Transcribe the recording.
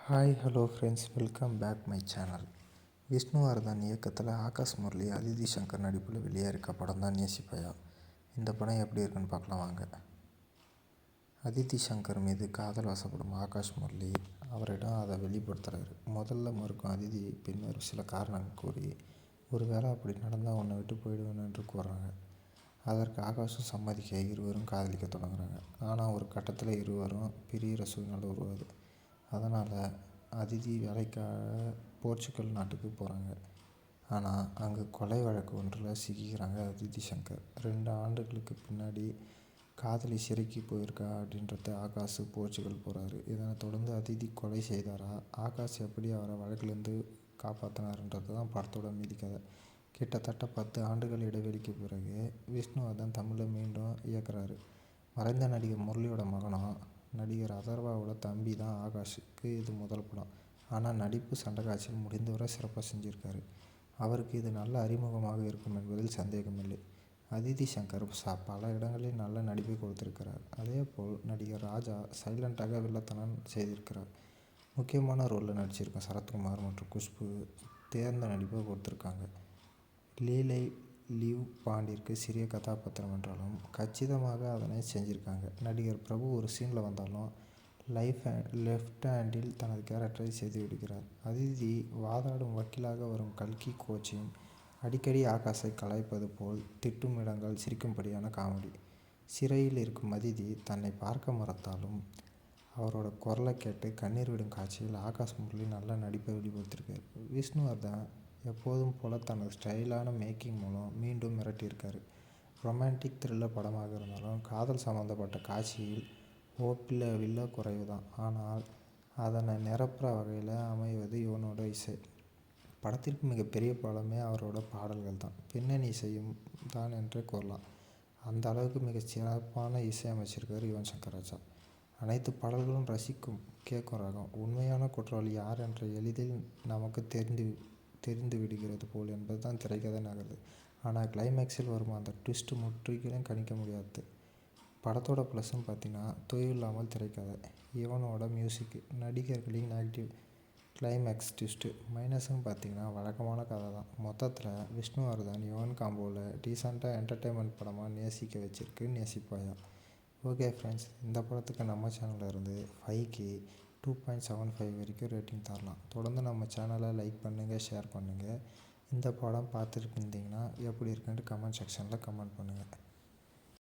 Hi hello friends, welcome back my channel. Vishnuvardhan இயக்கத்தில் ஆகாஷ் முரளி, அதிதி சங்கர் நடிப்பில் வெளியேறிக்க படம் தான் நேசிப்பையா. இந்த படம் எப்படி இருக்குன்னு பார்க்கலாம் வாங்க. அதிதி சங்கர் மீது காதல் வசப்படும் ஆகாஷ் முரளி அவரிடம் அதை வெளிப்படுத்துகிறாரு. முதல்ல மறுக்கும் அதிதி பின்னர் சில காரணங்கள் கூறி, ஒருவேளை அப்படி நடந்தால் உன்னை விட்டு போயிடுவேன் என்று கூறுறாங்க. அதற்கு ஆகாஷும் சம்மதிக்க இருவரும் காதலிக்க தொடங்குறாங்க. ஆனால் ஒரு கட்டத்தில் இருவரும் பிரிகிற சூழ்நிலை உருவாகுது. அதனால் அதிதி வேலைக்காக போர்ச்சுகல் நாட்டுக்கு போகிறாங்க. ஆனால் அங்கே கொலை வழக்கு ஒன்றில் சிக்கிக்கிறாங்க அதிதி சங்கர். 2 ஆண்டுகளுக்கு பின்னாடி காதலி சிறைக்கு போயிருக்கா அப்படின்றத ஆகாஷ் போர்ச்சுகல் போகிறாரு. இதனை தொடர்ந்து அதிதி கொலை செய்தாரா, ஆகாஷ் எப்படி அவரை வழக்கிலேருந்து காப்பாற்றினார்ன்றது தான் படத்தோட மீதி கதை. கிட்டத்தட்ட 10 ஆண்டுகள் இடைவெளிக்கு பிறகு விஷ்ணுவர்தன் தமிழில் மீண்டும் இயக்குறாரு. மறைந்த நடிகர் முரளியோட மகனும் நடிகர் அதர்வாவோட தம்பி தான் ஆகாஷுக்கு இது முதல் படம். ஆனால் நடிப்பு சண்டை காட்சியில் முடிந்தவரை சிறப்பாக செஞ்சுருக்காரு. அவருக்கு இது நல்ல அறிமுகமாக இருக்கும் என்பதில் சந்தேகமில்லை. அதிதி சங்கர் பல இடங்களில் நல்ல நடிப்பை கொடுத்திருக்கிறார். அதேபோல் நடிகர் ராஜா சைலண்டாக வில்லத்தனம் செய்திருக்கிறார். முக்கியமான ரோலில் நடிச்சிருக்க சரத்குமார் மற்றும் குஷ்பு தேர்ந்த நடிப்பை கொடுத்துருக்காங்க. லீலை லீவ் பாண்டிற்கு சிறிய கதாபாத்திரம் என்றாலும் கச்சிதமாக அதனை செஞ்சுருக்காங்க. நடிகர் பிரபு ஒரு சீனில் வந்தாலும் லெஃப்ட் ஹேண்டில் தனது கேரக்டரை செய்து விடுகிறார். அதிதி வாதாடும் வக்கீலாக வரும் கல்கி கோச்சின் அடிக்கடி ஆகாஷை கலாய்ப்பது போல் திட்டும் இடங்கள் சிரிக்கும்படியான காமெடி. சிறையில் இருக்கும் அதிதி தன்னை பார்க்க மறுத்தாலும் அவரோட குரலை கேட்டு கண்ணீர் விடும் காட்சியில் ஆகாஷ் முரளி நல்ல நடிப்பை வெளிப்படுத்தியிருக்கார். விஷ்ணுவர்தன் எப்போதும் போல் தனது ஸ்டைலான மேக்கிங் மூலம் மீண்டும் மிரட்டியிருக்காரு. ரொமான்டிக் த்ரில்லர் படமாக இருந்தாலும் காதல் சம்பந்தப்பட்ட காட்சியில் வில்ல குறைவு தான். ஆனால் அதனை நிரப்புற வகையில் அமைவது இவனோட இசை. படத்திற்கு மிகப்பெரிய பலமே அவரோட பாடல்கள் தான், பின்னணி இசையும் தான் என்றே கூறலாம். அந்த அளவுக்கு மிகச் சிறப்பான இசை அமைச்சிருக்கார் யுவன் சங்கர் ராஜா. அனைத்து பாடல்களும் ரசிக்கும் கேட்கும் ரகம். உண்மையான குற்றவாளி யார் என்ற எளிதில் நமக்கு தெரிந்து விடுகிறது போல் என்பது தான் திரைக்கதை நகருது. ஆனால் கிளைமேக்ஸில் வரும் அந்த ட்விஸ்ட் முற்றிலும் கணிக்க முடியாது. படத்தோட ப்ளஸ்ன்னு பார்த்தீங்கன்னா தொய்வில்லாமல் திரைக்கதை, இவனோட மியூசிக், நடிகர்களின் ஆக்டிவ், கிளைமேக்ஸ் ட்விஸ்ட்டு. மைனஸ்ன்னு பார்த்தீங்கன்னா வழக்கமான கதை தான். மொத்தத்தில் விஷ்ணுவர்தன் யுவன் காம்போவில் டீசெண்டாக என்டர்டெயின்மெண்ட் படமாக நேசிக்க வச்சிருக்கு நேசிப்பாயா. ஓகே ஃப்ரெண்ட்ஸ், இந்த படத்துக்கு நம்ம சேனலில் இருந்து 5க்கு 2.75 வரைக்கும் ரேட்டிங் தரலாம். தொடர்ந்து நம்ம சேனலை லைக் பண்ணுங்கள், ஷேர் பண்ணுங்கள். இந்த படம் பார்த்துருந்தீங்கன்னா எப்படி இருக்குன்ட்டு கமெண்ட் செக்ஷனில் கமெண்ட் பண்ணுங்கள்.